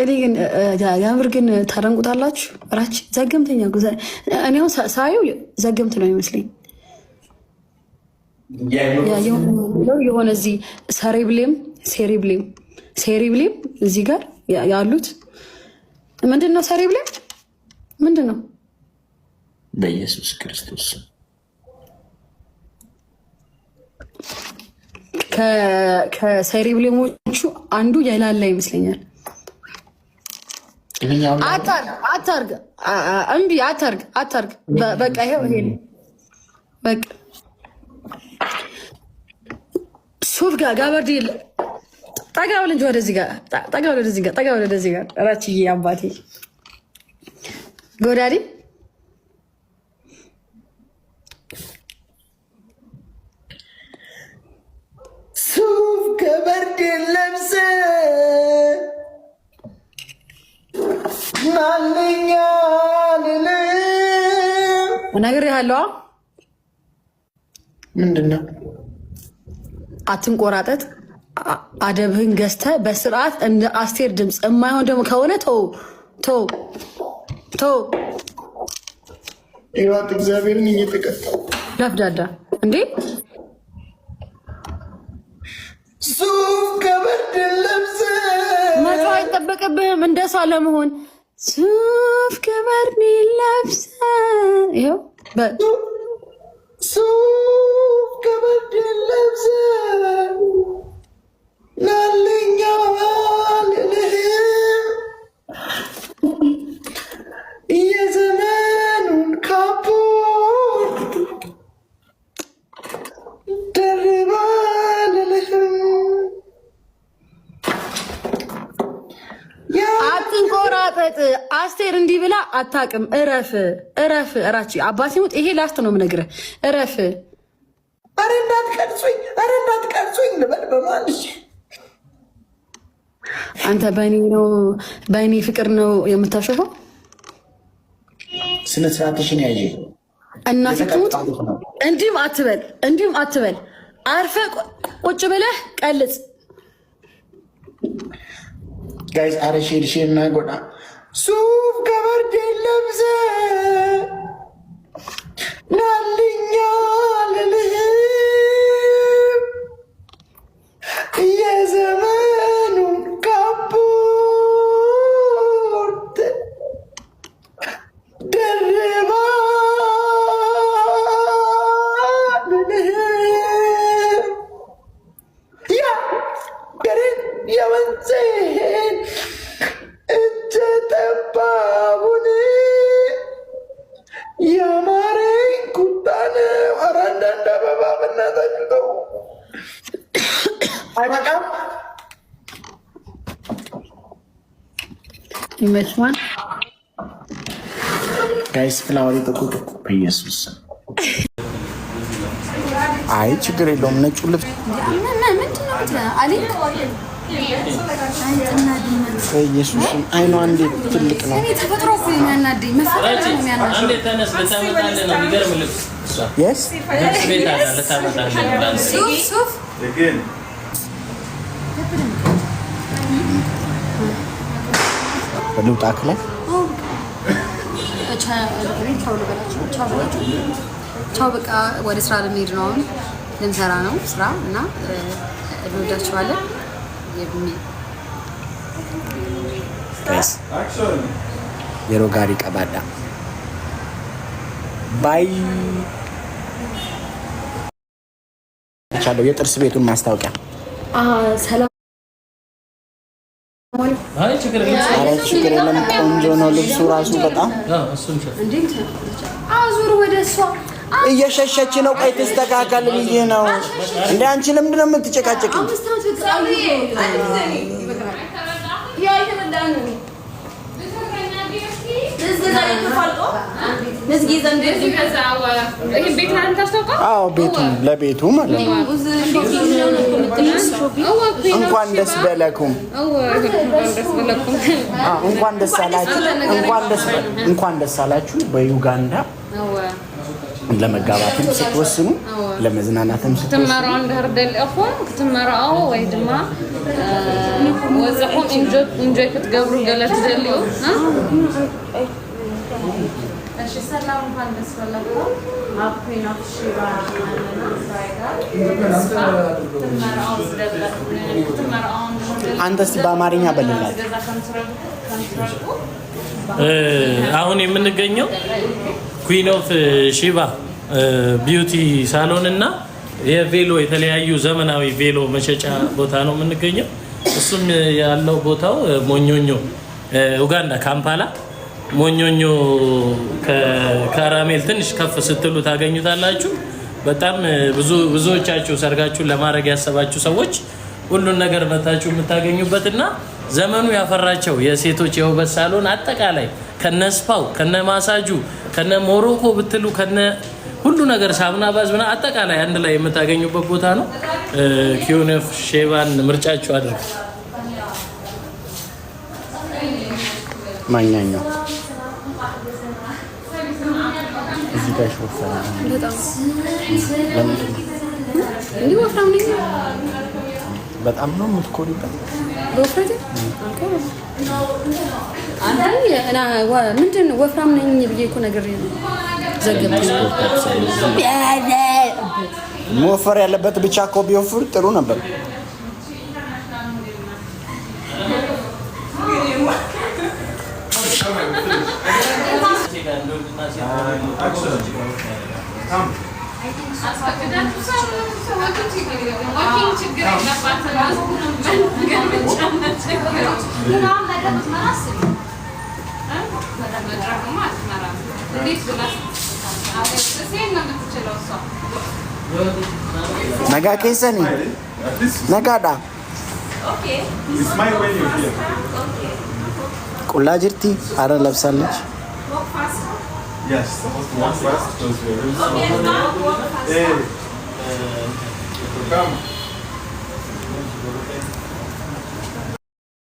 እኔ ግን ያምር ግን ታደንቁታላችሁ። ራች ዘገምተኛ እኔ አሁን ሳየው ዘገምት ነው ይመስለኝ። የሆነ እዚህ ሴሪብሌም እዚህ ጋር ያሉት ምንድን ነው? ሴሪብሌም ምንድን ነው? በኢየሱስ ክርስቶስ ከሴሪብሌሞቹ አንዱ የላላ ይመስለኛል። አታርግ እምቢ አታርግ። በቃ ይሄው ይሄ በቃ ሱፍ ጋር ጋበርዲ ጠጋ ብለን እንጂ ወደዚህ ጋር እራችዬ አባቴ ጎዳዴ ሱፍ ከበርድ ለብሰ ነግሬሃለሁ። ምንድን ነው? አትንቆራጠጥ። አደብህን ገዝተህ በስርዓት እንደ አስቴር ድምፅ የማይሆን ደግሞ ከሆነ ተው። ይዋት እግዚአብሔርን እየተቀጣው ለፍዳዳ እንዴ! ሱፍ ከበርድ ለብሰህ መቶ አይጠበቅብህም እንደሷ ለመሆን። ሱፍ ከበርድ ለብሰህ ይኸው ሱፍ ከበርድ ለብሰህ የዘመኑን ካፖርት ደርባ ልልህም። አትንቆራጠጥ። አስቴር እንዲህ ብላ አታውቅም። እረፍ እራች አባቴ ሞት። ይሄ ላስት ነው የምነግርህ። እረፍ። ኧረ እንዳትቀርጹኝ ልበል በማልሽ አንተ በእኔ ፍቅር ነው የምታሸፈው። ስነ ስርዓትሽን ያየ እናቴ ትሙት። እንዲህም አትበል። አርፈህ ቁጭ ብለህ ቀልጽ። ጋይስ አረሼልሽ እና ጎዳ ሱፍ ከበርድ ለብሰህ ናልኛ ልልህም የዘመኑን ካፖርት ደርባ ልልህም ያገሬን የወንዜን እጀ ጠባቡን የአማረኝ ቁጣን አራንዳንድ አበባ በናታችተው አይበቃም። ይመስማል ጋይስ ፍላወሪ ጥቁ በኢየሱስ አይ ችግር የለውም። ነጩ ልብስ በኢየሱስ አይኗ እንዴት ትልቅ ነው። ተፈጥሮ እኮ የሚያናደኝ መፈጠር ነው የሚያናደኝ። ልውጣ ክላይ ቻው በቃ ወደ ስራ ልንሄድ ነው። አሁን ልንሰራ ነው ስራ እና እንወዳችኋለን። የሮጋሪ ቀባዳ ባይ ቻለው የጥርስ ቤቱን ማስታወቂያ ችግር የለም። ቆንጆ ነው ልብሱ ራሱ በጣም አዙር ወደ እሷ እየሸሸች ነው። ቆይ ተስተካከል ብዬ ነው እንደ አንቺ ለምንድን ነው የምትጨቃጨቅኝ? ቤቱ ለቤቱ ማለት ነው። እንኳን ደስ በለኩም፣ እንኳን ደስ አላችሁ በዩጋንዳ ለመጋባትም ስትወስኑ ለመዝናናትም ስትወስኑ ትመራው እንደርደል እኮን ክትመራው ወይ ድማ ወዘኹም ኢንጆይ ክትገብሩ ገለት ደልዩ እሺ ሰላም እንኳን ደስ ባላችሁ አፕሪን ኦፍ ሺባ አንተስ በአማርኛ በልላት አሁን የምንገኘው ኩዊን ኦፍ ሺባ ቢዩቲ ሳሎን እና የቬሎ የተለያዩ ዘመናዊ ቬሎ መሸጫ ቦታ ነው የምንገኘው። እሱም ያለው ቦታው ሞኞኞ ኡጋንዳ ካምፓላ ሞኞኞ ከካራሜል ትንሽ ከፍ ስትሉ ታገኙታላችሁ። በጣም ብዙዎቻችሁ ሰርጋችሁን ለማድረግ ያሰባችሁ ሰዎች ሁሉን ነገር መታችሁ የምታገኙበትና ዘመኑ ያፈራቸው የሴቶች የውበት ሳሎን አጠቃላይ ከነስፓው ከነማሳጁ ከነሞሮኮ ብትሉ ከነ ሁሉ ነገር ሳሙና ባዝና አጠቃላይ አንድ ላይ የምታገኙበት ቦታ ነው። ኩዊን ኦፍ ሺባን ምርጫችሁ አድርጉ። ማኛኛው እዚህ ጋር ሾፈራ በጣም ነው የምትኮሪበት። ምንድን ነው ወፍራም ነኝ ብዬ እኮ ነገር መወፈር ያለበት ብቻ እኮ ቢወፍር ጥሩ ነበር። ነጋ ኬሰኒ ነጋዳ ቁላ ጅርቲ አረ ለብሳለች። Yes, the host walk fast, close your rooms. Okay, now walk fast. Come.